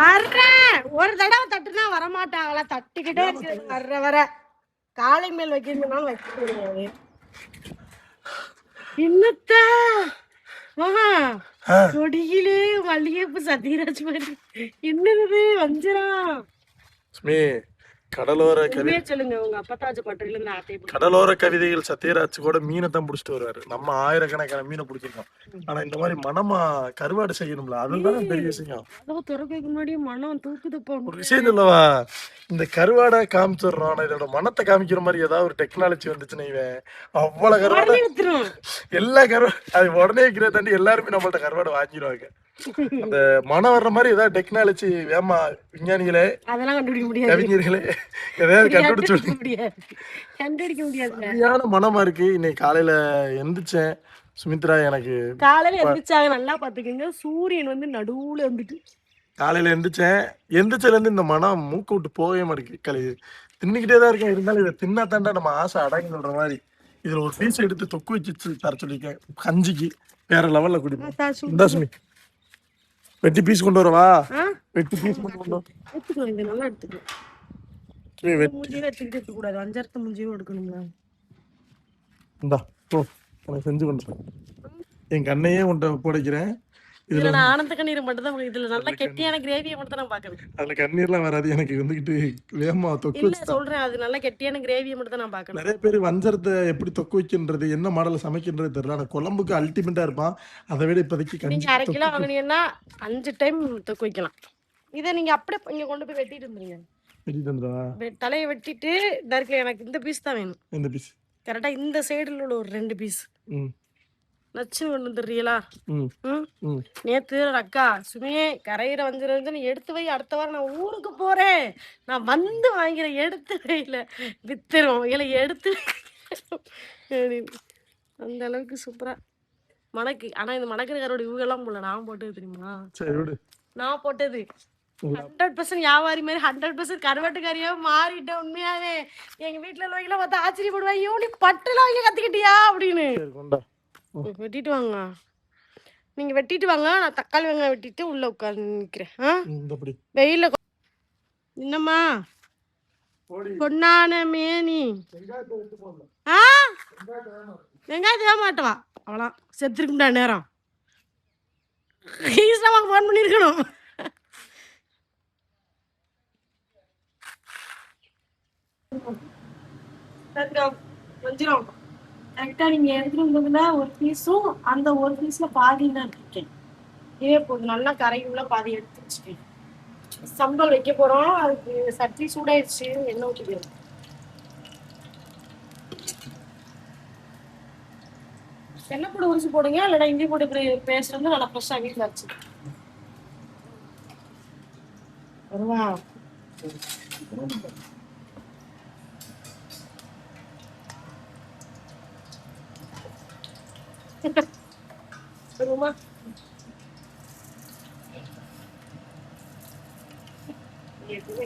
வர்றேன். ஒரு தடவை தட்டுனா வரமாட்டாங்களா? தட்டிக்கிட்டே இருக்கு. வர காலை மேல் வைக்கணும்னாலும் வைக்க முடியாது. இன்னத்த கொடியிலே மல்லிகைப்பூ சத்யராஜ் மாதிரி என்னது வஞ்சிரம் கடலோர சொல்லுங்க. உங்க அப்பத்தாஜ் பட்டில இருந்து ஆட்டை கடலோர கவிதைகள் சத்யராஜ் கூட மீனை தான் பிடிச்சிட்டு வருவாரு. நம்ம ஆயிரக்கணக்கான மீனை பிடிச்சிருக்கோம். ஆனா இந்த மாதிரி மனமா கருவாடு செய்யணும்ல, அதுதான் பெரிய விஷயம். துறக்கைக்கு முன்னாடி மனம் தூக்குது. ஒரு விஷயம் இல்லவா, இந்த கருவாடை காமிச்சிடுறோம். ஆனா இதோட மனத்தை காமிக்கிற மாதிரி ஏதாவது ஒரு டெக்னாலஜி வந்துச்சுன்னு இவன் அவ்வளவு கருவாடை எல்லா கருவாடு அது உடனே வைக்கிறத தாண்டி எல்லாருமே நம்மள்ட்ட கருவாடை வாங்கிடுவாங்க. அந்த மனம் வர்ற மாதிரி ஏதாவது டெக்னாலஜி வேமா விஞ்ஞானிகளே, அதெல்லாம் கண்டுபிடிக்க முடியாது. கவிஞர்களே ஏதாவது கண்டுபிடிக்க முடியாது. சரியான மனமா இருக்கு. இன்னைக்கு காலையில எந்திரிச்சேன் சுமித்ரா, எனக்கு காலையில எந்திரிச்சாங்க. நல்லா பாத்துக்கங்க, சூரியன் வந்து நடுவுல வந்துட்டு காலையில எந்திரிச்சதுல இருந்து இந்த மனம் மூக்க விட்டு போகவே மாட்டேங்குது. தின்னுக்கிட்டே தான் இருக்கேன். இருந்தாலும் இதை தின்னா தாண்டா நம்ம ஆசை அடங்குன்ற மாதிரி இதுல ஒரு பீஸ் எடுத்து தொக்கு வச்சு தர சொல்லியிருக்கேன். கஞ்சிக்கு வேற லெவல்ல குடிப்போம். வெட்டி பீஸ் கொண்டு வரவா? வெட்டி பீஸ் கொண்டு நல்லா எடுத்துக்கலாம். எடுத்துக்கூடாது, அஞ்சரத்து மூஞ்சியும் எடுக்கணுங்களா? இந்தா போ, உனக்கு செஞ்சு கொண்டு என் கண்ணையே உன்ட்ட போடைக்கிறேன். இதுல நான் ஆனந்த கண்ணீர் மட்டும் தான். இதுல நல்ல கெட்டியான கிரேவியை மட்டும் தான் பாக்குறேன். அதுல கண்ணீர்லாம் வராது. எனக்கு வந்துகிட்டு வேமா தொக்கு சொல்றேன். அது நல்ல கெட்டியான கிரேவியை மட்டும் தான் நான் பாக்குறேன். நிறைய பேர் வஞ்சரத்தை எப்படி தொக்கு வைக்கின்றது, என்ன மாடல சமைக்கின்றது தெரியல. ஆனா குழம்புக்கு அல்டிமேட்டா இருப்பான். அதை விட இப்போதைக்கு நீங்க 1/2 கிலோ வாங்கினீங்கன்னா 5 டைம் தொக்கு வைக்கலாம். இதை நீங்க அப்படியே இங்க கொண்டு போய் வெட்டிட்டு வந்துருங்க. வெட்டிட்டு வந்துடா, தலையை வெட்டிட்டு தர்க்க எனக்கு இந்த பீஸ் தான் வேணும். இந்த பீஸ் கரெக்டா இந்த சைடுல உள்ள ஒரு 2 பீஸ் நச்சு கொண்டு வந்துடுறீங்களா? நேத்து அக்கா சுமையே கரையிற வந்து எடுத்து வை, அடுத்த வாரம் நான் ஊருக்கு போறேன், நான் வந்து வாங்கிறேன், எடுத்து வைல வித்துரும் இல்லை எடுத்து அந்த அளவுக்கு சூப்பரா மணக்கு. ஆனா இந்த மணக்கிற கரோட இவங்கெல்லாம் போல நான் போட்டது தெரியுமா? நான் போட்டது 100% வியாபாரி மாதிரி 100% கருவாட்டுக்காரியா மாறிட்டேன். உண்மையாவே எங்க வீட்டுல உள்ளவங்க பார்த்தா ஆச்சரியப்படுவாங்க, யூனி பட்டுலாம் வாங்கி கத்துக்கிட்டியா அப்படின்னு. வெட்டிட்டு வாங்க, நீங்க வெட்டிட்டு வாங்க, நான் தக்காளி வெங்காயம் வெட்டிட்டு உள்ள உட்கார்ந்து நிக்கிறேன். வெயில என்னம்மா பொண்ணான மேனி வெங்காயத்தை மாட்டவா அவ்வளோ செத்துருக்குண்டா நேரம். போன் பண்ணிருக்கணும். கொஞ்சம் கரெக்டாக நீங்கள் எடுத்துகிட்டு வந்ததுல ஒரு பீஸும் அந்த ஒரு பீஸில் பாதி தான் இருக்கேன். இதே போதும், நல்லா கரைக்குள்ள பாதி எடுத்து வச்சுக்கேன். சம்பல் வைக்க போகிறோம். அதுக்கு சட்டி சூடாயிடுச்சு, எண்ணெய் ஊற்றிக்கணும். எண்ணெய் போட்டு உரிச்சு போடுங்க, இல்லைன்னா இஞ்சி போட்டு பேஸ்ட் வந்து நல்லா ஃப்ரெஷ்ஷாக வீட்டில் வச்சு வருவா.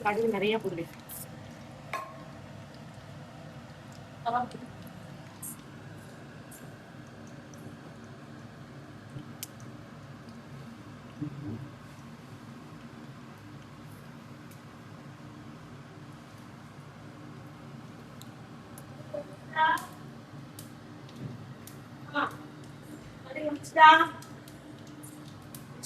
கடுகு நிறைய போடுங்க.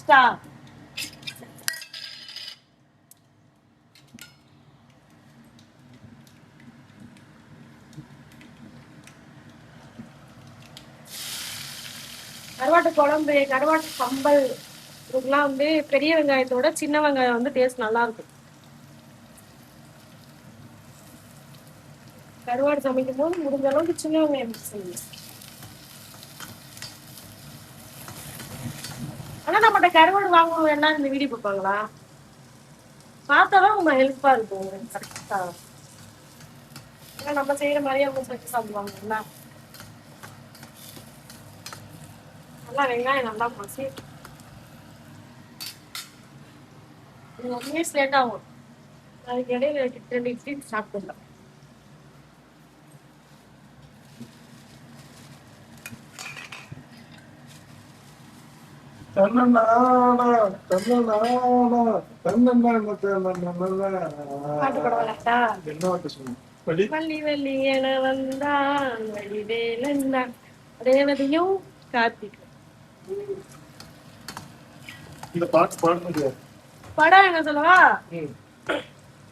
Stop. கருவாட்டு குழம்பு, கருவாட்டு சம்பல் இதுக்கெல்லாம் வந்து பெரிய வெங்காயத்தோட சின்ன வெங்காயம் வந்து டேஸ்ட் நல்லா இருக்கும். கருவாடு சமைக்கும் போது முடிஞ்ச அளவுக்கு சின்ன வெங்காயம் செய்யணும். ஆனா நம்மகிட்ட கருவாடு வாங்கணும் என்ன இந்த வீடியோ பார்ப்பாங்களா? பார்த்தாதான் உங்க ஹெல்ப்பா இருக்கும். கரெக்டா நம்ம செய்யற மாதிரியே அவங்க செஞ்சு சாப்பிடுவாங்கல்ல. நல்லா வெங்காயம் நல்லா மசி லேட் ஆகும். அதுக்கு இடையில 2 இட்லி சாப்பிட்டுலாம். தன்னண்ணா தன்னண்ணா தன்னண்ணா தன்னண்ணா. பாட்டு படவாடா. என்ன வார்த்தை சொன்னேன்? படி. வள்ளி வள்ளி என வந்தான் வழிவேலந்தான் ரேவதியும் கார்த்திக். இந்த பாட்டு பாடுனது யாரு? படம் என்ன சொல்லவா?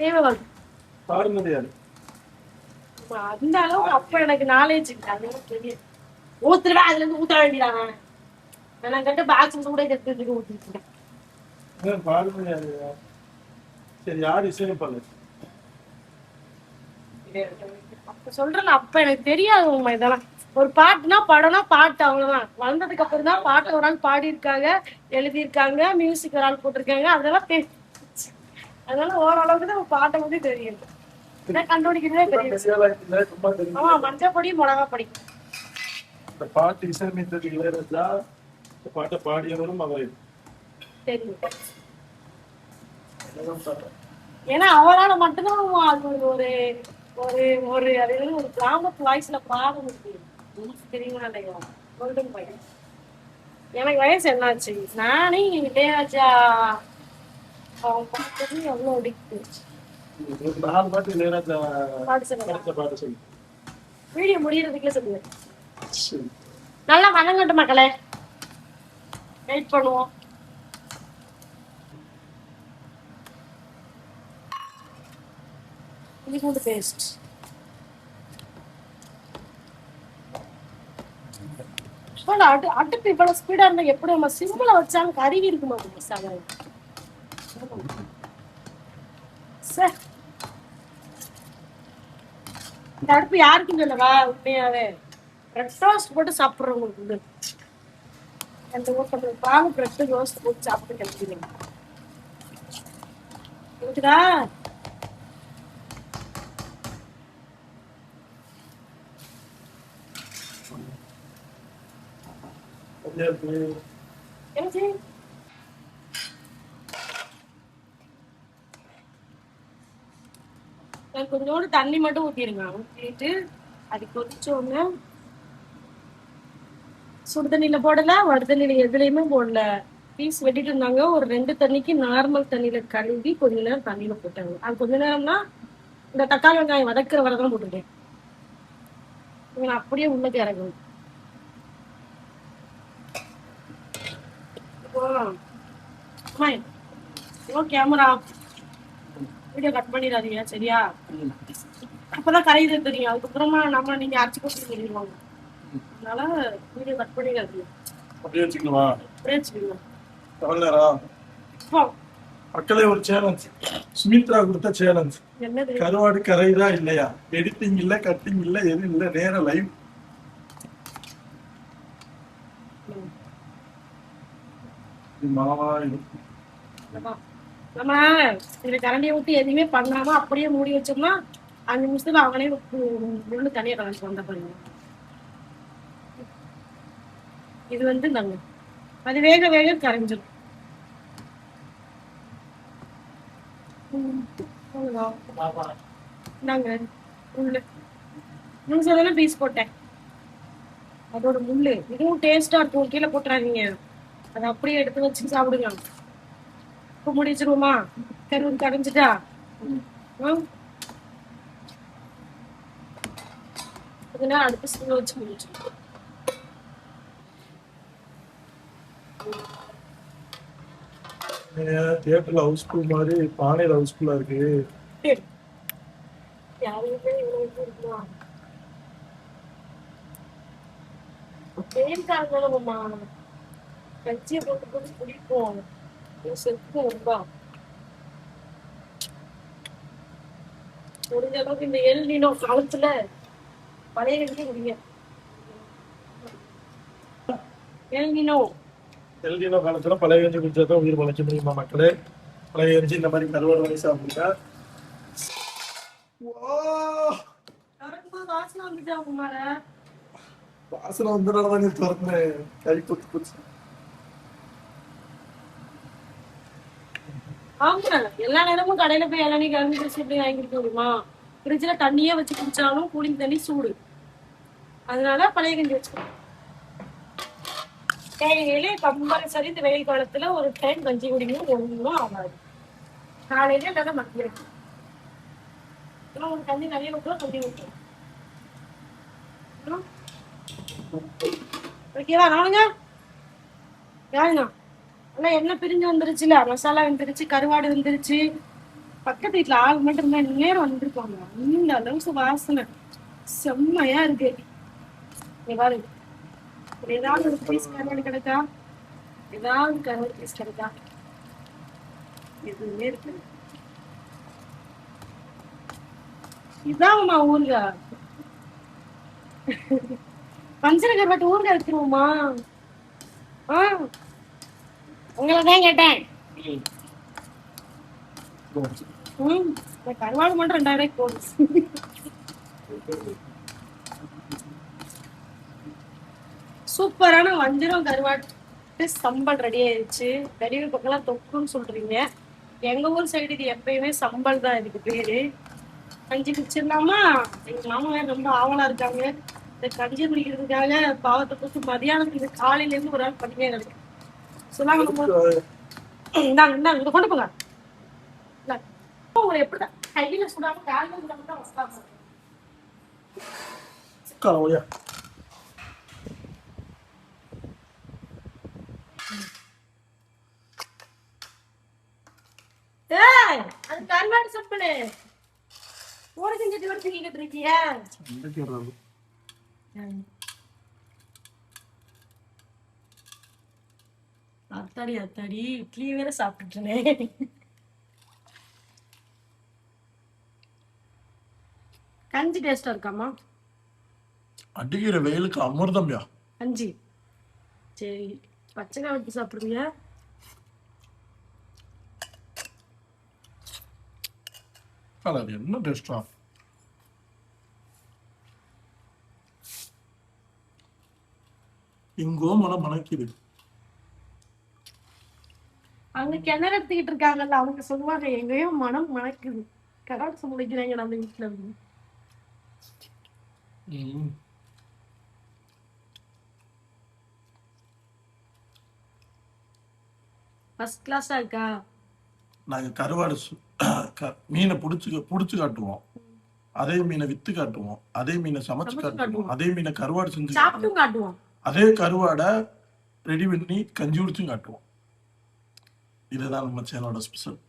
தேவவாள். பாடுனது யாரு? அந்த அளவுக்கு அப்ப எனக்கு நாலேஜ் தெரியும். ஊத்துருவா அதுல இருந்து ஊத்த வேண்டியதானே. நான் கட்டு பாக்ஸ் கூட எடுத்துட்டு ஊத்திருக்கேன். பாடுனது யாரு? சரி, யார் இசையமைப்பாளர்? அப்ப சொல்றேன், அப்ப எனக்கு தெரியாது உண்மை இதெல்லாம். ஒரு பாட்டுனா படம்னா பாட்டு அவ்வளவுதான். வந்ததுக்கு அப்புறம் தான் பாட்டு ஒரு ஆள் பாடி இருக்காங்க, எழுதியிருக்காங்க, மியூசிக் ஒரு ஆள் போட்டிருக்காங்க, அதெல்லாம் அதனால ஓரளவுக்கு தான் பாட்டை வந்து தெரியும். கண்டுபிடிக்கிறதே தெரியும். ஆமா, மஞ்சள் பொடி மிளகா பொடி. இந்த பாட்டு இசையமைத்தது இளையராஜா, இந்த பாட்டை பாடியவரும் அவரே தெரியும். ஏன்னா அவரால மட்டும்தான் அது ஒரு ஒரு ஒரு அது ஒரு கிராமத்து வாய்ஸ்ல பாட முடியும். தெரியுமா இல்லையா? கோல்டன் பையன். எனக்கு வயசு என்னாச்சு, நானே இளையராஜா அவன் பாட்டு எவ்வளவு அடிக்ட்டு. 4 பாட்டு இளையராஜா பாட்டு சொல்லு. வீடியோ முடியறதுக்குள்ள சொல்லுவேன். நல்லா வணங்கட்டும் மக்களே, வெயிட் பண்ணுவோம். இஞ்சி பேஸ்ட் அடுப்பு இவ்வளவு ஸ்பீடா இருந்தா எப்படி நம்ம சிம்பிளா வச்சாலும் கருவி இருக்குமா? இந்த அடுப்பு யாருக்கும் சொல்லவா உண்மையாவே பிரெட் ரோஸ்ட் போட்டு சாப்பிடுறவங்களுக்கு அந்த ஊட்ட பால் பிரெட் ரோஸ்ட் போட்டு சாப்பிட்டு கிடைக்கிறீங்க. இருக்குதா? கொஞ்சோண்டு தண்ணி மட்டும் ஊத்திருங்க. ஊத்திட்டு அது கொதிச்சோன்னு சுடு தண்ணியில போடல, வடு தண்ணியில எதுலையுமே போடல. பீஸ் வெட்டிட்டு இருந்தாங்க. ஒரு 2 தண்ணிக்கு நார்மல் தண்ணியில கழுவி கொஞ்ச நேரம் தண்ணியில போட்டாங்க. அது கொஞ்ச நேரம்னா இந்த தக்காளி வெங்காயம் வதக்குற வரதான் போட்டுட்டேன். இவங்க அப்படியே உள்ளக்கு இறங்கணும். கேமரா வீடியோ கட் பண்ணிடாதீங்க சரியா? அப்பதான் கரையுது தெரியும். அதுக்கப்புறமா நம்ம நீங்க அரைச்சு போட்டு சொல்லிடுவாங்க. அதனால வீடியோ கட் பண்ணிடாதீங்க. அப்படியே வச்சுக்கணுமா? அப்படியே வச்சுக்கணும். மக்களே, ஒரு சேலஞ்ச் சுமித்ரா கொடுத்த சேலஞ்ச். கருவாடு கரையுதா இல்லையா? எடிட்டிங் இல்ல, கட்டிங் இல்ல, எதுவும் இல்ல, நேர லைவ். மாவா நம்ம இதுல கரண்டியை ஊத்தி எதுவுமே பண்ணாம அப்படியே மூடி வச்சோம்னா 5 நிமிஷத்துல அவனே முள்ளு தனியா கலந்து வந்த பாருங்க. இது வந்து நாங்க அது வேக வேக கரைஞ்சிடும். நாங்க முள்ளு முழுசதான பீஸ் போட்டேன். அதோட முள்ளு இதுவும் டேஸ்டா இருக்கும். கீழே போட்டுறாதீங்க, அதை அப்படியே எடுத்து வச்சு சாப்பிடுங்க. இப்போ முடிச்சிருவோமா? கருவு கரைஞ்சிட்டா அடுப்பு சிம்ல வச்சு முடிச்சிருவோம். தியேட்டர்ல ஹவுஸ்ஃபுல் மாதிரி பானையில ஹவுஸ்ஃபுல்லா இருக்கு. யாருமே இவ்வளவு இருக்குமா? தேர்காலமா கஞ்சியை போட்டு போட்டு குடிப்போம். செத்து ரொம்ப முடிஞ்ச அளவுக்கு இந்த எல்னினோ காலத்துல பழைய கஞ்சி குடிங்க. எல்னினோ காலத்துல பழைய கஞ்சி குடிச்சாதான் உயிர் பழைக்க முடியுமா மக்களே? பழைய கஞ்சி இந்த மாதிரி கருவாடு வாங்கி சாப்பிட்டா வாசனை வந்துட்டா குமார. வாசனை வந்துடாதான் நீ திறந்தேன். கை குத்து குச்சு. ஆமா, எல்லா நேரமும் கடையில போய் இளநீ கலந்து வச்சு எப்படி வாங்கி கொடுக்க முடியுமா? ஃப்ரிட்ஜ்ல தண்ணியே வச்சு குடிச்சாலும் கூலிங் தண்ணி சூடு. அதனால பழைய கஞ்சி வச்சுக்கணும். டெய்லி கம்பல்சரி இந்த வெயில் காலத்துல ஒரு டைம் கஞ்சி குடிக்கணும், ஒன்றும் ஆகாது. காலையில இல்லைன்னா மத்தியம் ஒரு கஞ்சி நிறைய ஊற்றலாம், கஞ்சி ஊற்றலாம். ஓகேவா? நானுங்க யாருங்க நல்லா எண்ணெய் பிரிஞ்சு வந்துருச்சுல, மசாலா வந்துருச்சு, கருவாடு வந்துருச்சு. பக்கத்து வீட்டுல ஆள் மட்டும் இருந்தா நேரம் வந்துருப்பாங்க. இந்த அளவுக்கு வாசனை செம்மையா இருக்கு. பாரு, ஏதாவது ஒரு பீஸ் கருவாடு கிடைக்கா, ஏதாவது கருவாடு பீஸ் கிடைக்கா, எதுவுமே இருக்கு. இதான் ஊருகா, பஞ்சர கருவாட்டு ஊருகா எடுத்துருவோமா? உங்களதான் கேட்டேன். கருவாடு மட்டும் 2000 போகுது. சூப்பரான வஞ்சிரம் கருவாட்டு சம்பல் ரெடி ஆயிடுச்சு. வெளியூர் பக்கம்லாம் தொக்குன்னு சொல்றீங்க, எங்க ஊர் சைடு இது எப்பயுமே சம்பல் தான் இதுக்கு பேரு. கஞ்சி குடிச்சிடலாமா? எங்க மாமா வேற ரொம்ப ஆவலா இருக்காங்க இந்த கஞ்சி குடிக்கிறதுக்காக. பாவத்தை போட்டு மதியானத்துக்கு காலையில இருந்து ஒரு ஆள் பண்ணியே இருக்கு. சொல்லாங்க, இந்தாங்க இந்தாங்க இதை கொண்டு போங்க. உங்களை எப்படிதான் கையில சுடாம காலையில சுடாம தான் வஸ்தாங்க. அது கருவாடு சம்பளு ஒரு செஞ்சு வச்சுக்கிட்டு இருக்கியா? அத்தாடி அத்தாடி, இட்லி வேற சாப்பிட்டுட்டேனே. கஞ்சி டேஸ்டா இருக்காமா? அடிக்கிற வெயிலுக்கு அமிர்தம்யா கஞ்சி. சரி, பச்சைக்காய் வெட்டி சாப்பிடுறியா? அது என்ன டேஸ்டா? இங்கோ மனம் மணக்குது. அவங்க கிணறு எடுத்துக்கிட்டு இருக்காங்கல்ல, அவங்க சொல்லுவாங்க எங்கேயோ மனம் மணக்குது. கராட்சி முடிக்கிறாங்க நம்ம வீட்டுல இருந்து. ஃபர்ஸ்ட் கிளாஸா இருக்கா? நாங்க கருவாடு மீனை புடிச்சு காட்டுவோம், அதே மீனை வித்து காட்டுவோம், அதே மீனை சமைச்சு காட்டுவோம், அதே மீனை கருவாடு செஞ்சு காட்டுவோம், அதே கருவாடை ரெடி பண்ணி கஞ்சி குடிச்சும் காட்டுவோம். இதுதான் நம்ம சேனலோட ஸ்பெஷல்.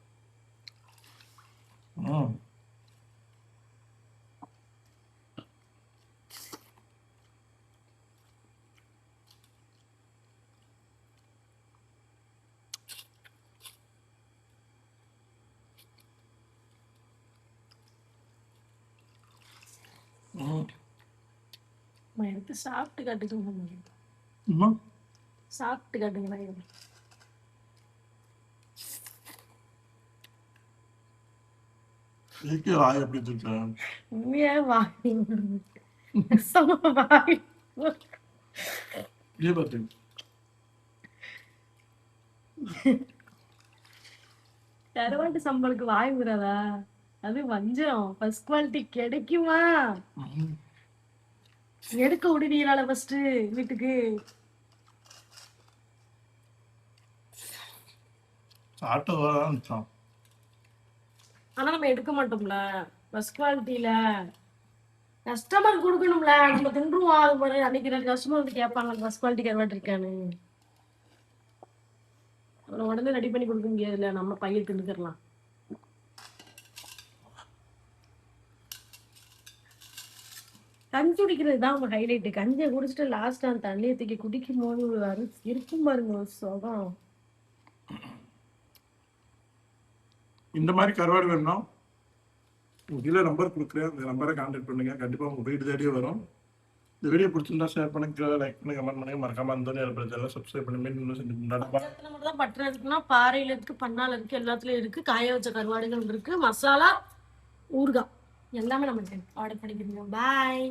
எடுத்து சாப்பிட்டு காட்டுங்க, சாப்பிட்டு காட்டுங்க. கருவாட்டு சம்பளுக்கு வாய் விடாதா? அது வஞ்சம். ஃபர்ஸ்ட் குவாலிட்டி கிடைக்குமா? எடுக்க விடுவீங்களால ஃபர்ஸ்ட் வீட்டுக்கு? ஆனா நம்ம எடுக்க மாட்டோம்ல ஃபர்ஸ்ட் குவாலிட்டியில. கஸ்டமர் கொடுக்கணும்ல, நம்ம தின்றுவோம். அது மாதிரி அன்னைக்கு கஸ்டமர் வந்து கேட்பாங்க ஃபர்ஸ்ட் குவாலிட்டி கருவாட்டு இருக்கான்னு. அப்புறம் உடனே ரெடி பண்ணி கொடுக்க முடியாதுல்ல, நம்ம பையன் தின்னுக்கலாம். கஞ்சி குடிக்கிறது தான் அவங்க ஹைலைட்டு. கஞ்சியை குடிச்சிட்டு லாஸ்ட் அந்த தண்ணியை தூக்கி குடிக்கும் போது இருக்கும் பாருங்க சுகம். இந்த மாதிரி கருவாடு வேணும்னா கீழே நம்பர் கொடுக்குறேன், அந்த நம்பரை கான்டாக்ட் பண்ணுங்க. கண்டிப்பா உங்க வீடு தேடியே வரும். இந்த வீடியோ பிடிச்சிருந்தா ஷேர் பண்ணுங்க, லைக் பண்ணுங்க, கமெண்ட் பண்ணுங்க. மறக்காம அந்த சப்ஸ்கிரைப் பண்ணி பட்டர் இருக்குன்னா பாறையில இருக்கு, பண்ணால இருக்கு, எல்லாத்துலயும் இருக்கு. காய வச்ச கருவாடுகள் இருக்கு, மசாலா, ஊறுகாய் எல்லாமே நம்ம ஆர்டர் பண்ணிக்கிறோம். பாய்.